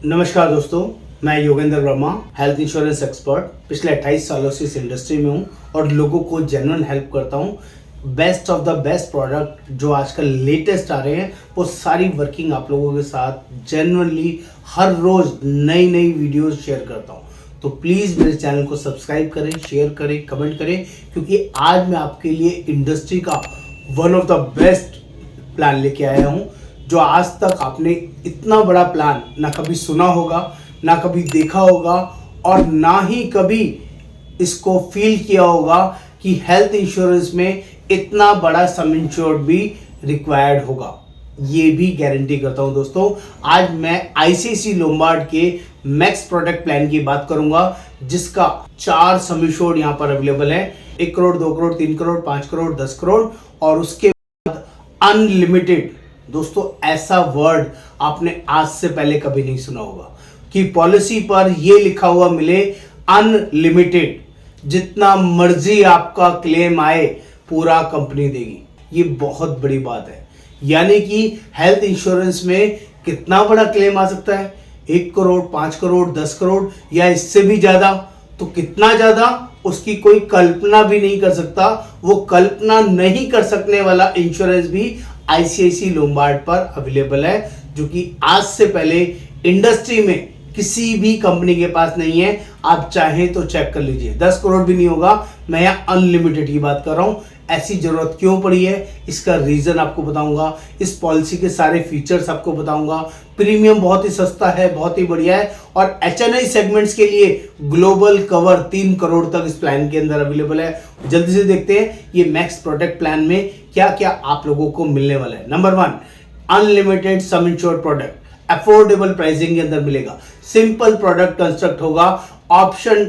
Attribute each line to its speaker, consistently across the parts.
Speaker 1: नमस्कार दोस्तों, मैं Yogendra Verma, health insurance expert. पिछले 28 सालों से इस इंडस्ट्री में हूँ और लोगों को जेन्युइन हेल्प करता हूँ। Best of the best product जो आजकल लेटेस्ट आ रहे हैं वो सारी वर्किंग आप लोगों के साथ जेन्युइनली हर रोज नई नई वीडियोस शेयर करता हूँ। तो प्लीज़ मेरे चैनल को सब्सक्राइब करें, शेयर करें, कमेंट करें, क्योंकि आज मैं आपके लिए इंडस्ट्री का one of the best plan लेके आया हूँ जो आज तक आपने इतना बड़ा प्लान ना कभी सुना होगा, ना कभी देखा होगा और ना ही कभी इसको फील किया होगा कि हेल्थ इंश्योरेंस में इतना बड़ा सम इंश्योर्ड भी रिक्वायर्ड होगा। ये भी गारंटी करता हूं दोस्तों। आज मैं आईसीआईसीआई लोम्बार्ड के मैक्स प्रोटेक्ट प्लान की बात करूंगा जिसका 4 सम इंश्योर्ड यहां पर अवेलेबल है। 1 करोड़, 2 करोड़, 3 करोड़, 5 करोड़, 10 करोड़ और उसके बाद अनलिमिटेड। दोस्तों, ऐसा वर्ड आपने आज से पहले कभी नहीं सुना होगा कि पॉलिसी पर यह लिखा हुआ मिले अनलिमिटेड, जितना मर्जी आपका क्लेम आए पूरा कंपनी देगी। ये बहुत बड़ी बात है। यानी कि हेल्थ इंश्योरेंस में कितना बड़ा क्लेम आ सकता है? 1 करोड़, 5 करोड़, 10 करोड़ या इससे भी ज्यादा। तो कितना ज्यादा उसकी कोई कल्पना भी नहीं कर सकता। वो कल्पना नहीं कर सकने वाला इंश्योरेंस भी आईसीआईसीआई लोम्बार्ड पर अवेलेबल है, जो कि आज से पहले इंडस्ट्री में किसी भी कंपनी के पास नहीं है। आप चाहें तो चेक कर लीजिए, 10 करोड़ भी नहीं होगा। मैं यहाँ अनलिमिटेड की बात कर रहा हूं। ऐसी जरूरत क्यों पड़ी है, इसका रीजन आपको बताऊंगा। इस पॉलिसी के सारे फीचर्स आपको बताऊंगा। प्रीमियम बहुत ही सस्ता है, बहुत ही बढ़िया है और एचएनआई सेगमेंट्स के लिए ग्लोबल कवर 3 करोड़ तक इस प्लान के अंदर अवेलेबल है। जल्दी से देखते हैं ये मैक्स प्रोटेक्ट प्लान में क्या क्या आप लोगों को मिलने वाला है। नंबर 1, अनलिमिटेड सम इंश्योर्ड प्रोडक्ट अफोर्डेबल प्राइसिंग के अंदर मिलेगा। सिंपल प्रोडक्ट कंस्ट्रक्ट होगा। ऑप्शन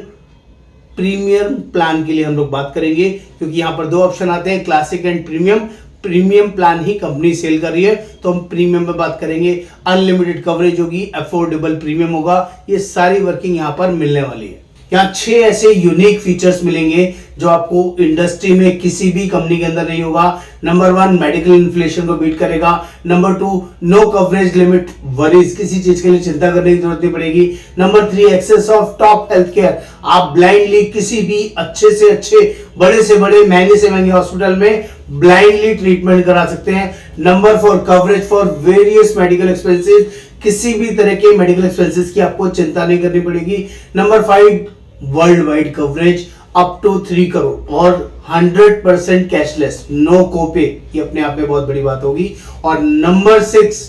Speaker 1: प्रीमियम प्लान के लिए हम लोग बात करेंगे क्योंकि यहां पर 2 ऑप्शन आते हैं, classic and premium. Premium plan ही कंपनी सेल कर रही है तो हम प्रीमियम में बात करेंगे। अनलिमिटेड कवरेज होगी, अफोर्डेबल प्रीमियम होगा। ये सारी वर्किंग यहां पर मिलने वाली है। यहाँ 6 ऐसे यूनिक फीचर्स मिलेंगे जो आपको इंडस्ट्री में किसी भी कंपनी के अंदर नहीं होगा। नंबर 1, मेडिकल इन्फ्लेशन को बीट करेगा। Number 2, no coverage limit worries, किसी चीज के लिए चिंता करने की जरूरत नहीं पड़ेगी। Number 3, access of top health care, आप ब्लाइंडली किसी भी अच्छे से अच्छे, बड़े से बड़े, महंगे से महंगे हॉस्पिटल में ब्लाइंडली ट्रीटमेंट करा सकते हैं। Number 4, coverage for various medical expenses, किसी भी तरह के मेडिकल एक्सपेंसेस की आपको चिंता नहीं करनी पड़ेगी। Number 5, world wide coverage up to 3 crore और 100% कैशलेस, नो कोपे। ये अपने आप में बहुत बड़ी बात होगी। और नंबर 6,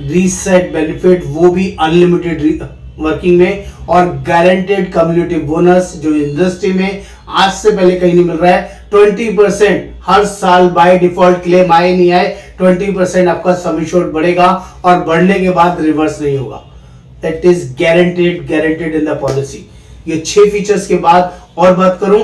Speaker 1: रीसेट बेनिफिट, वो भी अनलिमिटेड वर्किंग में और गारंटेड कम्युनिटी बोनस जो इंडस्ट्री में आज से पहले कहीं नहीं मिल रहा है। 20% हर साल बाय डिफॉल्ट, क्लेम आए नहीं आए, 20% आपका सम इंश्योर्ड बढ़ेगा और बढ़ने के बाद रिवर्स नहीं होगा। That is guaranteed in the policy. ये 6 फीचर्स के बाद और बात करूं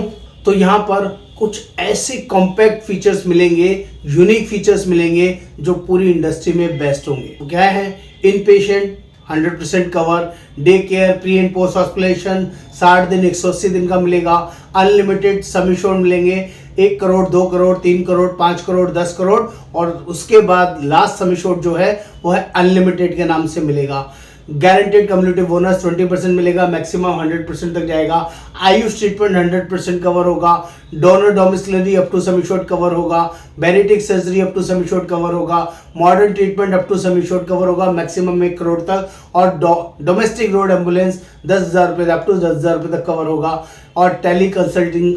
Speaker 1: तो यहां पर कुछ ऐसे कॉम्पैक्ट फीचर्स मिलेंगे, यूनिक फीचर्स मिलेंगे जो पूरी इंडस्ट्री में बेस्ट होंगे। तो क्या है? In patient 100% cover, day care, pre and post hospitalisation 60 दिन, 180 दिन का मिलेगा। अनलिमिटेड सम इंश्योर्ड मिलेंगे, 1 करोड़, 2 करोड़, 3 करोड़, 5 करोड़, 10 करोड़ और उसके बाद लास्ट सम इंश्योर्ड जो है वो है अनलिमिटेड के नाम से मिलेगा। गारंटेड कम्युनिटी बोनस 20% मिलेगा, मैक्सिमम 100% तक जाएगा। आयुष ट्रीटमेंट 100% कवर होगा। Donor domiciliary up to sum insured cover होगा। Bariatric surgery up to sum insured cover होगा। Modern treatment up to sum insured cover होगा, मैक्सिमम 1 करोड़ तक। और डोमेस्टिक रोड एम्बुलेंस 10,000 रुपए अप टू 10,000 रुपए तक कवर होगा। और टेली कंसल्टिंग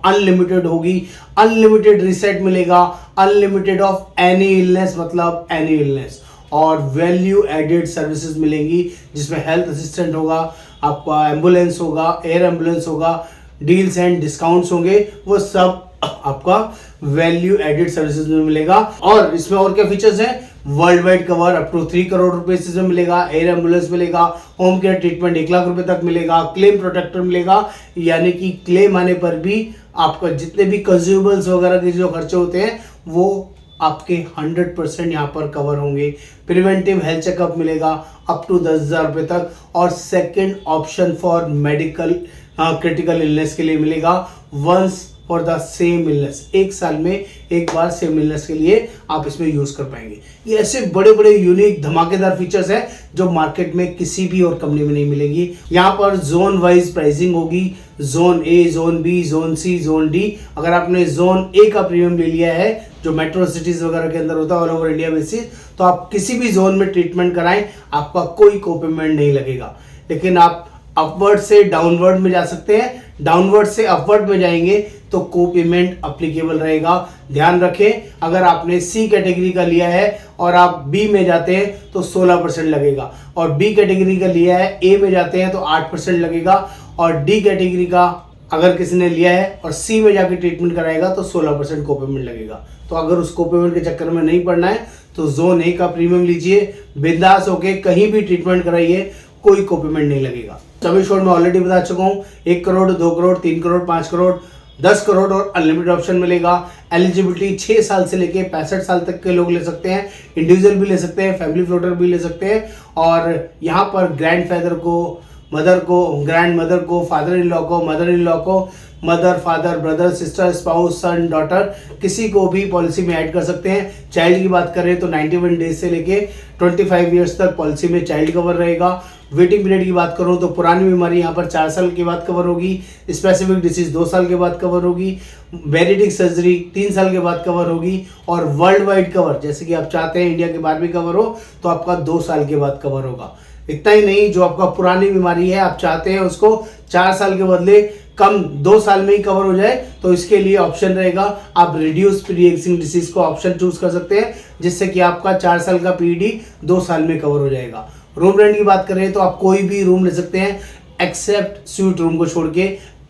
Speaker 1: अनलिमिटेड होगी। अनलिमिटेड रीसेट मिलेगा। अनलिमिटेड ऑफ एनी इलनेस, मतलब एनी इलनेस। और वैल्यू एडेड सर्विसेज मिलेंगी जिसमें हेल्थ असिस्टेंट होगा, आपका एम्बुलेंस होगा, एयर एम्बुलेंस होगा, डील्स एंड डिस्काउंट्स होंगे, वो सब आपका वैल्यू एडेड सर्विसेज में मिलेगा। और इसमें और क्या फीचर्स हैं? World wide cover up to 3 crore रुपए इसमें मिलेगा। एयर एम्बुलेंस मिलेगा। होम केयर ट्रीटमेंट 1 लाख रुपए तक मिलेगा। क्लेम प्रोटेक्टर मिलेगा, यानी कि क्लेम आने पर भी आपका जितने भी कंज्यूमेबल्स वगैरह के जो खर्चे होते हैं वो आपके 100% यहाँ पर कवर होंगे। प्रिवेंटिव हेल्थ चेकअप मिलेगा अप टू 10,000 रुपए तक। और second option for medical critical illness के लिए मिलेगा। Once for the same illness. एक साल में एक बार सेम इलनेस के लिए आप इसमें यूज कर पाएंगे। ये ऐसे बड़े बड़े यूनिक धमाकेदार फीचर्स हैं जो मार्केट में किसी भी और कंपनी में नहीं मिलेंगी। यहाँ पर जोन वाइज प्राइसिंग होगी, zone A, zone B, zone C, zone D. अगर आपने जोन ए का प्रीमियम ले लिया है जो मेट्रो सिटीज वगैरह के अंदर होता है ऑल ओवर इंडिया बेसिस, तो आप किसी भी जोन में ट्रीटमेंट कराएं, आपका कोई को पेमेंट नहीं लगेगा। लेकिन आप अपवर्ड से डाउनवर्ड में जा सकते हैं, डाउनवर्ड से अपवर्ड में जाएंगे तो को पेमेंट अप्लीकेबल रहेगा। ध्यान रखें, अगर आपने सी कैटेगरी का लिया है और आप बी में जाते हैं तो 16% लगेगा, और बी कैटेगरी का लिया है ए में जाते हैं तो 8% लगेगा, और डी कैटेगरी का अगर किसी ने लिया है और सी में जाके ट्रीटमेंट कराएगा तो 16% को पेमेंट लगेगा। तो अगर उस को पेमेंट के चक्कर में नहीं पड़ना है तो जोन ए का प्रीमियम लीजिए, बिंदास होके कहीं भी ट्रीटमेंट कराइए, कोई को पेमेंट नहीं लगेगा। सभी शोर में ऑलरेडी बता चुका हूँ, 1 करोड़, 2 करोड़, 3 करोड़, 5 करोड़, 10 करोड़ और अनलिमिटेड ऑप्शन मिलेगा। एलिजिबिलिटी 6 साल से लेके 65 साल तक के लोग ले सकते हैं, इंडिविजुअल भी ले सकते हैं, फैमिली फ्लोटर भी ले सकते हैं। और यहाँ पर ग्रैंड फादर को, मदर को, ग्रैंड मदर को, फादर इन लॉ को, मदर इन लॉ को, mother, father, brother, sister, spouse, son, daughter, किसी को भी पॉलिसी में ऐड कर सकते हैं। चाइल्ड की बात करें तो 91 डेज से लेके 25 ईयर्स तक पॉलिसी में चाइल्ड कवर रहेगा। वेटिंग पीरियड की बात करूं तो पुरानी बीमारी यहाँ पर 4 साल के बाद कवर होगी, स्पेसिफिक डिसीज 2 साल के बाद कवर होगी, बेरिटिक सर्जरी 3 साल के बाद कवर होगी, और वर्ल्ड वाइड कवर जैसे कि आप चाहते हैं इंडिया के बाहर भी कवर हो तो आपका 2 साल के बाद कवर होगा। इतना ही नहीं, जो आपका पुरानी बीमारी है आप चाहते हैं उसको 4 साल के बदले कम 2 साल में ही कवर हो जाए, तो इसके लिए ऑप्शन रहेगा, आप रिड्यूस प्री एक्जिस्टिंग डिसीज को ऑप्शन चूज कर सकते हैं, जिससे कि आपका 4 साल का पीडी 2 साल में कवर हो जाएगा। रूम रेंट की बात करें तो आप कोई भी रूम ले सकते हैं एक्सेप्ट स्वीट रूम को छोड़ के,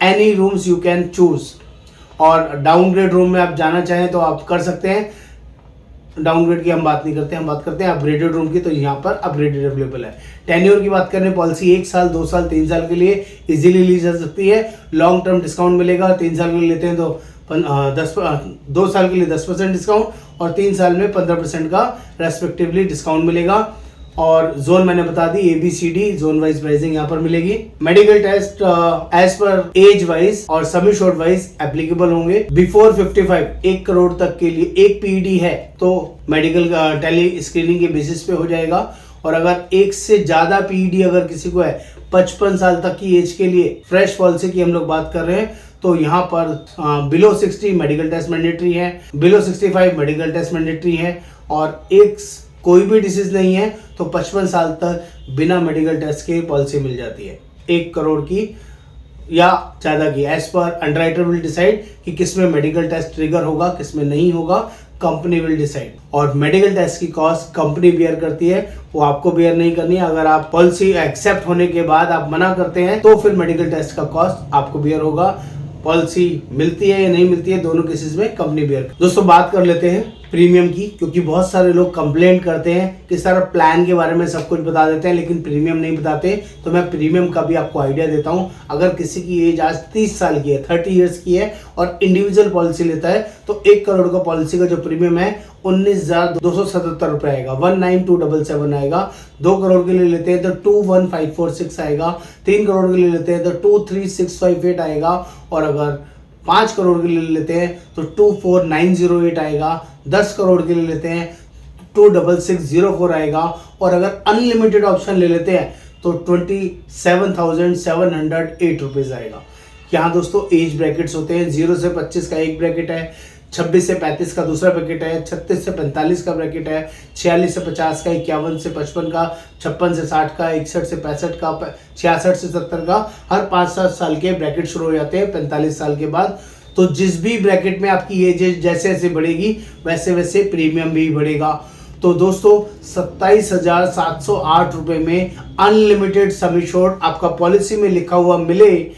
Speaker 1: any rooms you can choose. और डाउनग्रेड रूम में आप जाना चाहें तो आप कर सकते हैं। डाउनग्रेड की हम बात नहीं करते, हम बात करते हैं अपग्रेडेड रूम की, तो यहाँ पर अपग्रेडेड अवेलेबल है। टेन्योर की बात करें, पॉलिसी 1 साल, 2 साल, 3 साल के लिए इजीली ली जा सकती है। लॉन्ग टर्म डिस्काउंट मिलेगा, 3 साल के लिए लेते हैं तो 2 साल के लिए 10% डिस्काउंट और 3 साल में 15% का रेस्पेक्टिवली डिस्काउंट मिलेगा। और जोन मैंने बता दी, ABCD जोन वाइज प्राइसिंग यहाँ पर मिलेगी। मेडिकल टेस्ट एज पर एज वाइज और समी शॉर्ट वाइज एप्लीकेबल होंगे। बिफोर 55 1 करोड़ तक के लिए एक PED है तो मेडिकल टेली स्क्रीनिंग के बेसिस पे हो जाएगा, और अगर 1 से ज्यादा PED अगर किसी को है 55 साल तक की एज के लिए, फ्रेश पॉलिसी की हम लोग बात कर रहे हैं, तो यहाँ पर बिलो 60 मेडिकल टेस्ट मैंडेटरी है, बिलो 65 मेडिकल टेस्ट मैंडेटरी है, और एक कोई भी डिसीज नहीं है तो 55 साल तक बिना मेडिकल टेस्ट के पॉलिसी मिल जाती है 1 करोड़ की या ज़्यादा की। As per underwriter will decide कि किसमें मेडिकल टेस्ट ट्रिगर होगा, किसमें नहीं होगा, कंपनी विल डिसाइड। और मेडिकल टेस्ट की कॉस्ट कंपनी बियर करती है, वो आपको बियर नहीं करनी है। अगर आप पॉलिसी एक्सेप्ट होने के बाद आप मना करते हैं तो फिर मेडिकल टेस्ट का कॉस्ट आपको बियर होगा। पॉलिसी मिलती है या नहीं मिलती है, दोनों केसेस में कंपनी बियर। दोस्तों बात कर लेते हैं प्रीमियम की, क्योंकि बहुत सारे लोग कंप्लेंट करते हैं कि सर प्लान के बारे में सब कुछ बता देते हैं लेकिन प्रीमियम नहीं बताते, तो मैं प्रीमियम का भी आपको आइडिया देता हूं। अगर किसी की एज आज 30 साल की है, 30 इयर्स की है और इंडिविजुअल पॉलिसी लेता है तो 1 करोड़ का पॉलिसी का जो प्रीमियम है 19,277 रुपये आएगा, 19,277 आएगा। 2 करोड़ के लिए लेते हैं तो 21,546 आएगा, 3 करोड़ के लिए लेते हैं तो 23,658 आएगा, और अगर 5 करोड़ के लिए लेते हैं तो 24,908 आएगा, 10 करोड़ के लिए लेते हैं 26,604 आएगा, और अगर अनलिमिटेड ऑप्शन ले लेते हैं तो 27,708 रुपीज आएगा। यहाँ दोस्तों एज ब्रैकेट्स होते हैं, 0 से 25 का एक ब्रैकेट है, 26 से 35 का दूसरा ब्रैकेट है, 36 से 45 का ब्रैकेट है, 46 से 50 का, 51 से 55 का, 56 से 60 का, 61 से 65 का, 66 से 70 का, हर 5-7 साल के ब्रैकेट शुरू हो जाते हैं 45 साल के बाद। तो जिस भी ब्रैकेट में आपकी एज जैसे जैसे बढ़ेगी वैसे वैसे प्रीमियम भी बढ़ेगा। तो दोस्तों 27,708 रुपये में अनलिमिटेड सम एश्योर्ड आपका पॉलिसी में लिखा हुआ मिले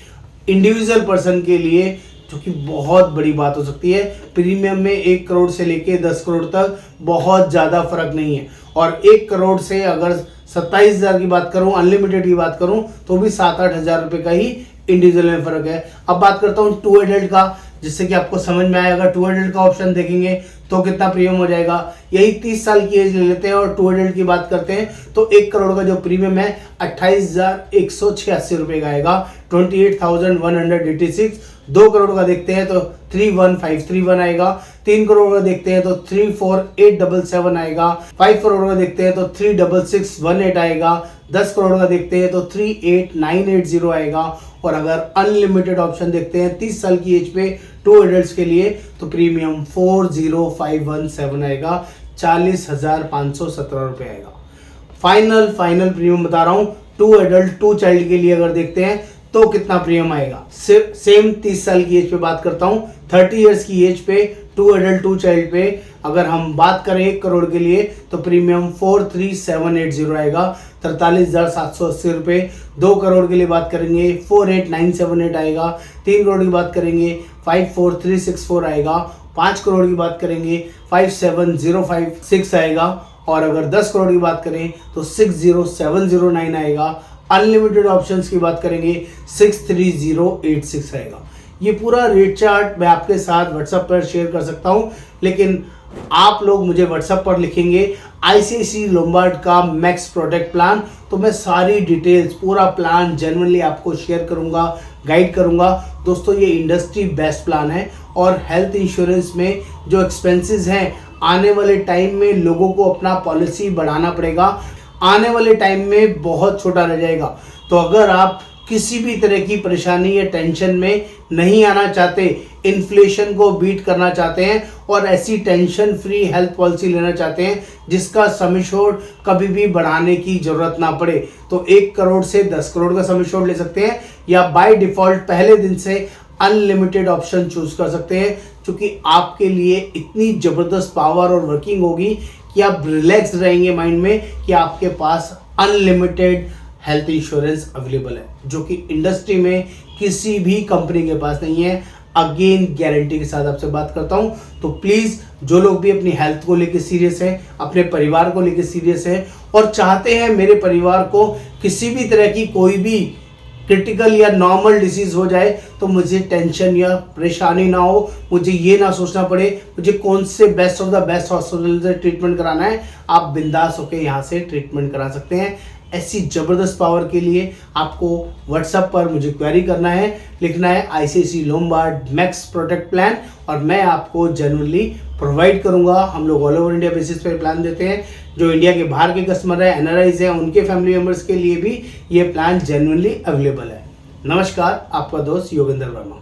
Speaker 1: इंडिविजुअल पर्सन के लिए, जो कि बहुत बड़ी बात हो सकती है। प्रीमियम में 1 करोड़ से लेके 10 करोड़ तक बहुत ज़्यादा फर्क नहीं है, और 1 करोड़ से अगर 27,000 की बात करूं, अनलिमिटेड की बात करूं, तो भी 7-8 हज़ार रुपये का ही इंडिविजुअल में फर्क है। अब बात करता हूं 2 एडल्ट का, जिससे कि आपको समझ में आएगा। 2 एडल्ट का ऑप्शन देखेंगे तो कितना प्रीमियम हो जाएगा। यही 30 साल की एज ले लेते हैं और 2 एडल्ट की बात करते हैं तो 1 करोड़ का जो प्रीमियम है 28,186 रुपये का आएगा, 28,186। 2 करोड़ का देखते हैं तो 31531 आएगा, 3 करोड़ का देखते हैं तो 34877 आएगा, 5 करोड़ का देखते हैं तो 36618 आएगा, 10 करोड़ का देखते हैं तो 38980 आएगा, और अगर अनलिमिटेड ऑप्शन देखते हैं 30 साल की एज पे 2 एडल्ट के लिए तो प्रीमियम 40517 आएगा, 40,517 रुपए आएगा। फाइनल प्रीमियम बता रहा हूं, 2 एडल्ट 2 चाइल्ड के लिए अगर देखते हैं तो कितना प्रीमियम आएगा। सेम 30 साल की एज पे बात करता हूं, 30 इयर्स की एज पे 2 एडल्ट 2 चाइल्ड पे अगर हम बात करें 1 करोड़ के लिए तो प्रीमियम 43780 आएगा, 43,780 रुपये। 2 करोड़ के लिए बात करेंगे 48978 आएगा, 3 करोड़ की बात करेंगे 54364 आएगा, 5 करोड़ की बात करेंगे 57056 आएगा, और अगर 10 करोड़ की बात करें तो 60709 आएगा। अनलिमिटेड ऑप्शंस की बात करेंगे 63086 आएगा। ये पूरा रेट चार्ट मैं आपके साथ व्हाट्सएप पर शेयर कर सकता हूं, लेकिन आप लोग मुझे व्हाट्सएप पर लिखेंगे आईसीआईसीआई लोम्बार्ड का मैक्स प्रोटेक्ट प्लान, तो मैं सारी डिटेल्स पूरा प्लान जेन्युइनली आपको शेयर करूंगा, गाइड करूंगा। दोस्तों ये इंडस्ट्री बेस्ट प्लान है, और हेल्थ इंश्योरेंस में जो एक्सपेंसेस हैं आने वाले टाइम में लोगों को अपना पॉलिसी बढ़ाना पड़ेगा, आने वाले टाइम में बहुत छोटा रह जाएगा। तो अगर आप किसी भी तरह की परेशानी या टेंशन में नहीं आना चाहते, इन्फ्लेशन को बीट करना चाहते हैं और ऐसी टेंशन फ्री हेल्थ पॉलिसी लेना चाहते हैं जिसका सम एश्योर्ड कभी भी बढ़ाने की जरूरत ना पड़े, तो 1 करोड़ से 10 करोड़ का सम एश्योर्ड ले सकते हैं, या बाय डिफॉल्ट पहले दिन से अनलिमिटेड ऑप्शन चूज कर सकते हैं, क्योंकि आपके लिए इतनी जबरदस्त पावर और वर्किंग होगी कि आप रिलैक्स रहेंगे माइंड में कि आपके पास अनलिमिटेड हेल्थ इंश्योरेंस अवेलेबल है, जो कि इंडस्ट्री में किसी भी कंपनी के पास नहीं है। अगेन गारंटी के साथ आपसे बात करता हूं, तो प्लीज जो लोग भी अपनी हेल्थ को लेकर सीरियस हैं, अपने परिवार को लेकर सीरियस हैं और चाहते हैं मेरे परिवार को किसी भी तरह की कोई भी क्रिटिकल या नॉर्मल डिसीज हो जाए तो मुझे टेंशन या परेशानी ना हो, मुझे ये ना सोचना पड़े मुझे कौन से best of the best hospital से ट्रीटमेंट कराना है, आप बिंदास होकर यहाँ से ट्रीटमेंट करा सकते हैं। ऐसी ज़बरदस्त पावर के लिए आपको व्हाट्सएप पर मुझे क्वेरी करना है, लिखना है ICICI Lombard max protect plan, और मैं आपको जेन्युइनली प्रोवाइड करूंगा। हम लोग ऑल ओवर इंडिया बेसिस पे प्लान देते हैं, जो इंडिया के बाहर के कस्टमर है, एनआरआईज हैं, उनके फैमिली मेम्बर्स के लिए भी ये प्लान जेन्युइनली अवेलेबल है। नमस्कार, आपका दोस्त योगेंद्र वर्मा।